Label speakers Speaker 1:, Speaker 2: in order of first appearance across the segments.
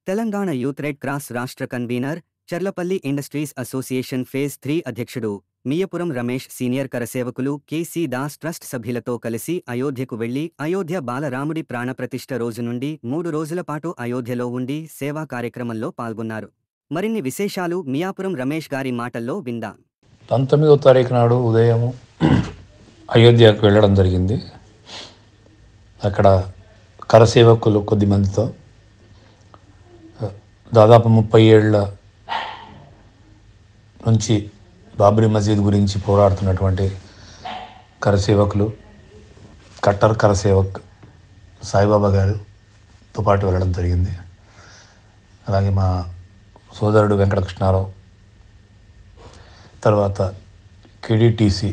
Speaker 1: Telangana youth red cross రాష్ట్ర convener, Cherlapally industries association phase 3 అధ్యక్షుడు Miyyapuram Ramesh senior కరసేవకులు కె.సి. దాస్ ట్రస్ట్ సభ్యులతో కలిసి అయోధ్యకు వెళ్లి అయోధ్య బాలరాముడి ప్రాణప్రతిష్ఠ రోజు నుండి 3 రోజుల పాటు అయోధ్యలో ఉండి సేవా కార్యక్రమంలో పాల్గొన్నారు. మరిన్ని విశేషాలు మియాపురం రమేష్ గారి మాటల్లో విందాం.
Speaker 2: 19వ తారీఖు నాడు ఉదయం అయోధ్యకు వెళ్ళడం జరిగింది. అక్కడ కరసేవకులు కొద్దిమందితో దాదాపు 30 ఏళ్ల నుంచి బాబ్రీ మసీద్ గురించి పోరాడుతున్నటువంటి కరసేవకులు, కట్టర్ కరసేవక్ సాయిబాబా గారితో పాటు వెళ్ళడం జరిగింది. అలాగే మా సోదరుడు వెంకటకృష్ణారావు, తర్వాత కేడిటిసి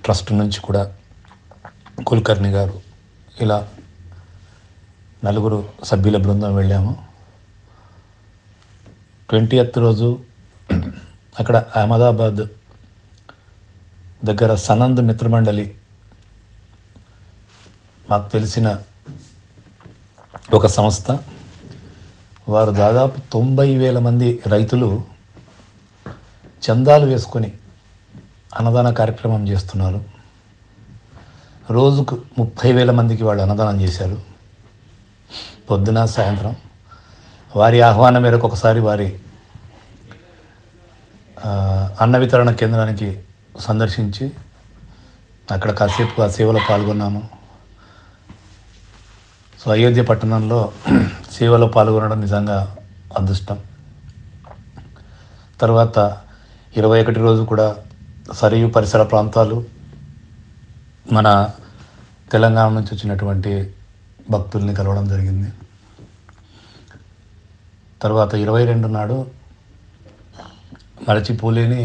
Speaker 2: ట్రస్ట్ నుంచి కూడా కుల్కర్ణి గారు, ఇలా 4 సభ్యుల బృందం వెళ్ళాము. 20th రోజు అక్కడ అహ్మదాబాద్ దగ్గర సనంద్ మిత్రమండలి, మాకు తెలిసిన ఒక సంస్థ, వారు దాదాపు 90,000 మంది రైతులు చందాలు వేసుకొని అన్నదాన కార్యక్రమం చేస్తున్నారు. రోజుకు 30,000 మందికి వాళ్ళు అన్నదానం చేశారు, పొద్దున సాయంత్రం. వారి ఆహ్వానం మేరకు ఒకసారి వారి అన్న వితరణ కేంద్రానికి సందర్శించి అక్కడ కాసేపు ఆ సేవలో పాల్గొన్నాము. సో అయోధ్య పట్టణంలో సేవలో పాల్గొనడం నిజంగా అదృష్టం. తర్వాత 21 రోజు కూడా సరియు పరిసర ప్రాంతాలు, మన తెలంగాణ నుంచి వచ్చినటువంటి భక్తుల్ని కలవడం జరిగింది. తర్వాత 22 నాడు మరచిపోలేని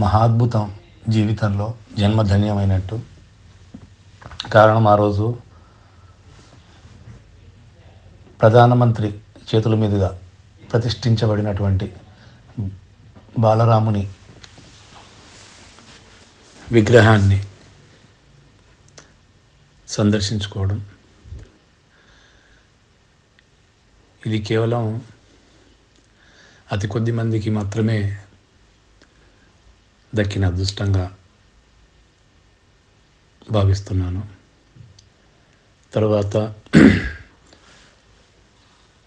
Speaker 2: మహాద్భుతం జీవితంలో జన్మధన్యమైనట్టు. కారణం, ఆ రోజు ప్రధానమంత్రి చేతుల మీదుగా ప్రతిష్ఠించబడినటువంటి బాలరాముని విగ్రహాన్ని సందర్శించుకోవడం. ఇది కేవలం అతి కొద్ది మందికి మాత్రమే దక్కిన అదృష్టంగా భావిస్తున్నాను. తర్వాత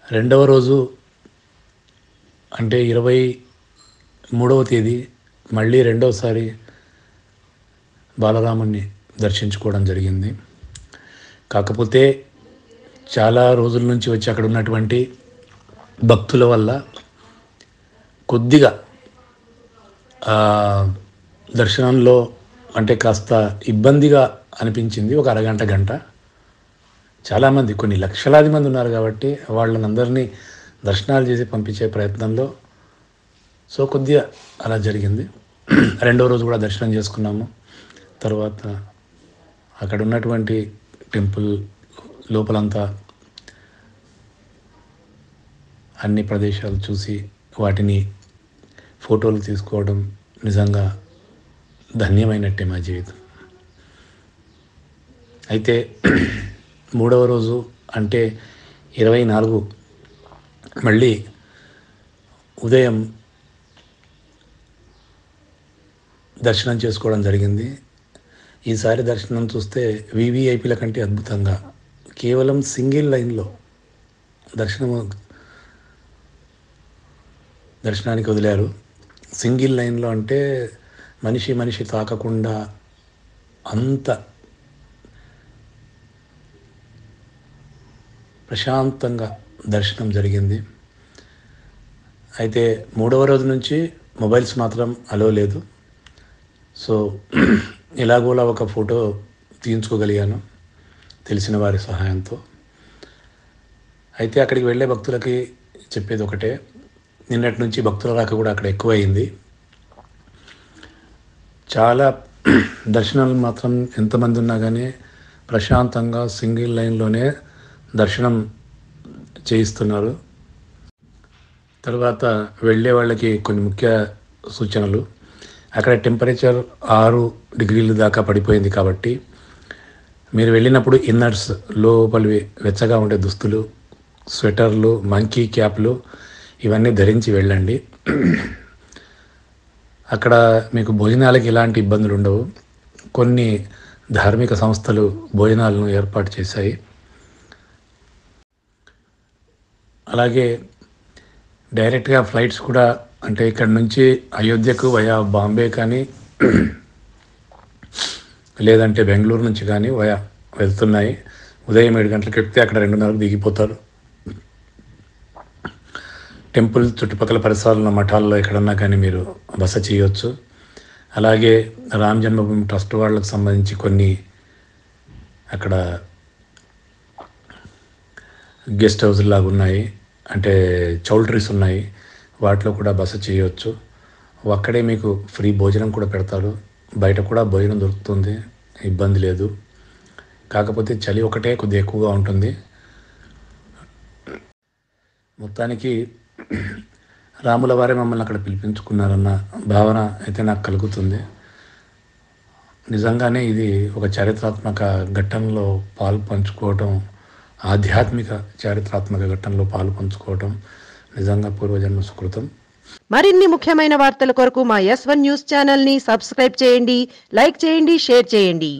Speaker 2: 2వ రోజు అంటే 23వ తేదీ మళ్ళీ 2వసారి బాలరాముని దర్శించుకోవడం జరిగింది. కాకపోతే చాలా రోజుల నుంచి వచ్చి అక్కడ ఉన్నటువంటి భక్తుల వల్ల కొద్దిగా దర్శనంలో అంటే కాస్త ఇబ్బందిగా అనిపించింది. ఒక అరగంట, గంట. చాలామంది, కొన్ని లక్షలాది మంది ఉన్నారు కాబట్టి వాళ్ళని అందరినీ దర్శనాలు చేసి పంపించే ప్రయత్నంలో సో కొద్దిగా అలా జరిగింది. 2వ రోజు కూడా దర్శనం చేసుకున్నాము. తర్వాత అక్కడ ఉన్నటువంటి టెంపుల్ లోపలంతా అన్ని ప్రదేశాలు చూసి వాటిని ఫోటోలు తీసుకోవడం నిజంగా ధన్యమైనట్టే మా జీవితం. అయితే 3వ రోజు అంటే 24 మళ్ళీ ఉదయం దర్శనం చేసుకోవడం జరిగింది. ఈసారి దర్శనం చూస్తే వివిఐపీల కంటే అద్భుతంగా కేవలం సింగిల్ లైన్లో దర్శనానికి వదిలారు. సింగిల్ లైన్లో అంటే మనిషి తాకకుండా అంత ప్రశాంతంగా దర్శనం జరిగింది. అయితే 3వ రోజు నుంచి మొబైల్స్ మాత్రం అలో లేదు. సో ఎలాగోలా ఒక ఫోటో తీయించుకోగలిగాను తెలిసిన వారి సహాయంతో. అయితే అక్కడికి వెళ్ళే భక్తులకి చెప్పేది ఒకటే, నిన్నటి నుంచి భక్తుల రాక కూడా అక్కడ ఎక్కువైంది. చాలా దర్శనాలు మాత్రం ఎంతమంది ఉన్నా కానీ ప్రశాంతంగా సింగిల్ లైన్లోనే దర్శనం చేయిస్తున్నారు. తర్వాత వెళ్ళే వాళ్ళకి కొన్ని ముఖ్య సూచనలు. అక్కడ టెంపరేచర్ 6 డిగ్రీల దాకా పడిపోయింది కాబట్టి మీరు వెళ్ళినప్పుడు ఇన్నర్స్, లోపలివి వెచ్చగా ఉండే దుస్తులు, స్వెటర్లు, మంకీ క్యాప్లు ఇవన్నీ ధరించి వెళ్ళండి. అక్కడ మీకు భోజనాలకి ఎలాంటి ఇబ్బందులు ఉండవు. కొన్ని ధార్మిక సంస్థలు భోజనాలను ఏర్పాటు చేశాయి. అలాగే డైరెక్ట్గా ఫ్లైట్స్ కూడా, అంటే ఇక్కడ నుంచి అయోధ్యకు వయా బాంబే కానీ లేదంటే బెంగళూరు నుంచి కానీ వయా వెళ్తున్నాయి. ఉదయం 7 గంటలకు ఎక్కితే అక్కడ 2:30కు దిగిపోతారు. టెంపుల్ చుట్టుపక్కల పరిసరాల మఠాల్లో ఎక్కడన్నా కానీ మీరు బస చేయవచ్చు. అలాగే రామ్ జన్మభూమి ట్రస్ట్ వాళ్ళకు సంబంధించి కొన్ని అక్కడ గెస్ట్ హౌస్ లాగా ఉన్నాయి, అంటే చౌల్ట్రీస్ ఉన్నాయి, వాటిలో కూడా బస చేయవచ్చు. అక్కడే మీకు ఫ్రీ భోజనం కూడా పెడతారు. బయట కూడా భోజనం దొరుకుతుంది, ఇబ్బంది లేదు. కాకపోతే చలి ఒకటే కొద్దిగా ఎక్కువగా ఉంటుంది. మొత్తానికి రాముల వారే మమ్మల్ని అక్కడ పిలిపించుకున్నారన్న భావన అయితే నాకు కలుగుతుంది. నిజంగానే ఇది ఒక చారిత్రాత్మక ఘట్టంలో పాలు పంచుకోవటం, ఆధ్యాత్మిక చారిత్రాత్మక ఘట్టంలో పాలు పంచుకోవటం నిజంగా పూర్వజన్మ సుకృతం.
Speaker 3: మరిన్ని ముఖ్యమైన వార్తల కొరకు మా S1 న్యూస్ ఛానల్ ని సబ్స్క్రైబ్ చేయండి, లైక్ చేయండి, షేర్ చేయండి.